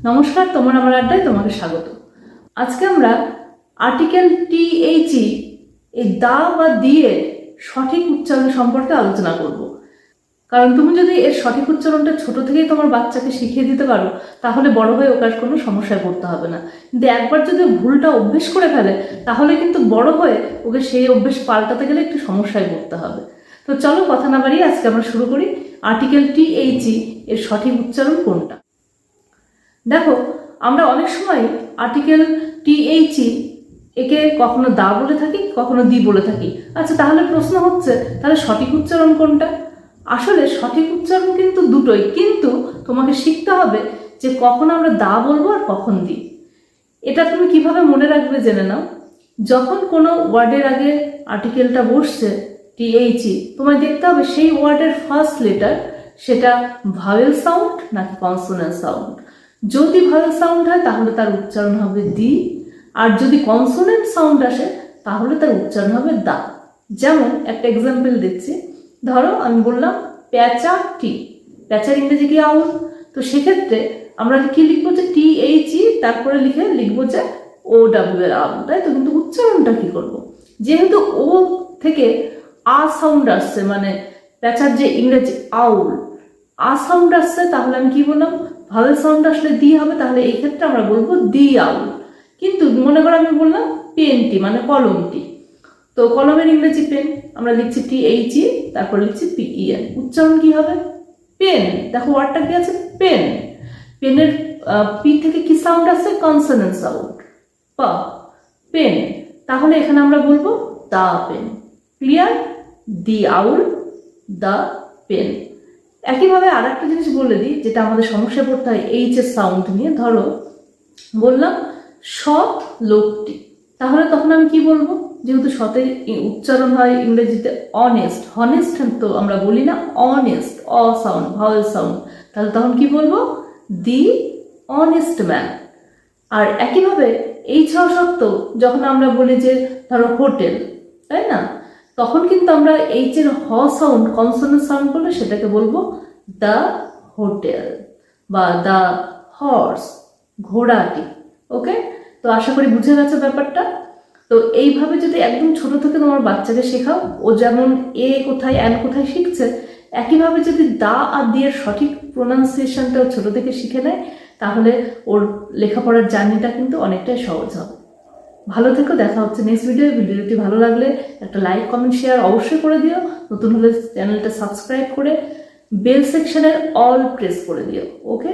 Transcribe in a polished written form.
নমস্কার, তোমার আমার আড্ডায় তোমাকে স্বাগত। আজকে আমরা আর্টিকেল THE এই দা বা দি এর সঠিক উচ্চারণ সম্পর্কে আলোচনা করব। কারণ তুমি যদি এর সঠিক উচ্চারণটা ছোট থেকেই তোমার বাচ্চাকে শিখিয়ে দিতে পারো, তাহলে বড় হয়ে ওকে আর কোনো সমস্যায় পড়তে হবে না। কিন্তু একবার যদি ভুলটা অভ্যেস করে ফেলে, তাহলে কিন্তু বড় হয়ে ওকে সেই অভ্যেস পাল্টাতে গেলে একটু সমস্যায় পড়তে হবে। তো চলো কথা না বাড়িয়ে আজকে আমরা শুরু করি। আর্টিকেল THE এর সঠিক উচ্চারণ কোনটা? দেখো, আমরা অনেক সময় আর্টিকেল THE একে কখনো দা বলে থাকি, কখনো দি বলে থাকি। আচ্ছা, তাহলে প্রশ্ন হচ্ছে, তাহলে সঠিক উচ্চারণ কোনটা? আসলে সঠিক উচ্চারণ কিন্তু দুটোই, কিন্তু তোমাকে শিখতে হবে যে কখন আমরা দা বলবো আর কখন দি। এটা তুমি কিভাবে মনে রাখবে জেনে নাও। যখন কোনো ওয়ার্ডের আগে আর্টিকেলটা বসছে THE, তোমায় দেখতে হবে সেই ওয়ার্ডের ফার্স্ট লেটার সেটা ভাওয়েল সাউন্ড নাকি কনসোনেন্ট সাউন্ড। যদি ভাওয়েল সাউন্ড হয় তাহলে তার উচ্চারণ হবে দি, আর যদি কনসোনেন্ট সাউন্ড আসে তাহলে তার উচ্চারণ হবে দা। যেমন একটা এক্সাম্পল দিচ্ছি, ধরো আমি বললাম প্যাচাটি, প্যাচার ইংরেজি কি আউল। তো সেক্ষেত্রে আমরা কি লিখবো যে THE, তারপরে লিখবো যে OW এর আউল, তাই তো? কিন্তু উচ্চারণটা কি করব? যেহেতু ও থেকে আ সাউন্ড আসছে, মানে প্যাচার যে ইংরেজি আউল, আ সাউন্ড আসছে, তাহলে আমি কি বললাম? ভাওয়েল সাউন্ড আসলে দি হবে, তাহলে এই ক্ষেত্রে আমরা বলবো দি আউল। কিন্তু মনে করো আমি বললাম পেনটি, মানে কলমটি, তো কলমের ইংরেজি পেন, আমরা লিখছি THE, তারপর লিখছি PEN। উচ্চারণ কি হবে? পেন। দেখো ওয়ার্ডটা কি আছে? পেন। পেনের পি থেকে কি সাউন্ড আছে? কনসোনেন্ট সাউন্ড, প, পেন। তাহলে এখানে আমরা বলবো দা পেন। ক্লিয়ার? দি আউল, দা পেন। একইভাবে আর একটা জিনিস বলে দিই, যেটা আমাদের সমস্যা পড়তে হয় এইচ এর সাউন্ড নিয়ে। ধরো বললাম সৎ লোকটি, তাহলে তখন আমি কি বলবো? যেহেতু সতের উচ্চারণ হয় ইংরেজিতে অনেস্ট, হনেস্ট তো আমরা বলি না, অনেস্ট, অ সাউন্ড, ভাওয়েল সাউন্ড, তাহলে তখন কি বলবো? দি অনেস্ট ম্যান। আর একইভাবে এই ছ শব্দ যখন আমরা বলি যে ধরো হোটেল, তাই না? তখন কিন্তু আমরা এইচ এর হ সাউন্ড, কনসোনেন্ট সাউন্ড করলে সেটাকে বলবো দ্য হোটেল বা দ্য হর্স, ঘোড়াটি। ওকে, তো আশা করি বুঝে গেছে ব্যাপারটা। তো এইভাবে যদি একদম ছোট থেকে তোমার বাচ্চাকে শেখাও, ও যেমন এ কোথায় অ্যান কোথায় শিখছে, একইভাবে যদি দা আর দি এর সঠিক প্রোনাউন্সিয়েশনটাও ছোট থেকে শিখে নেয়, তাহলে ওর লেখাপড়ার জার্নিটা কিন্তু অনেকটাই সহজ হবে। ভালো থেকো, দেখা হচ্ছে নেক্সট ভিডিওটি ভালো লাগলে একটা লাইক, কমেন্ট, শেয়ার অবশ্যই করে দিও। নতুন হলে চ্যানেলটা সাবস্ক্রাইব করে বেল সেকশনের অল প্রেস করে দিও। ওকে।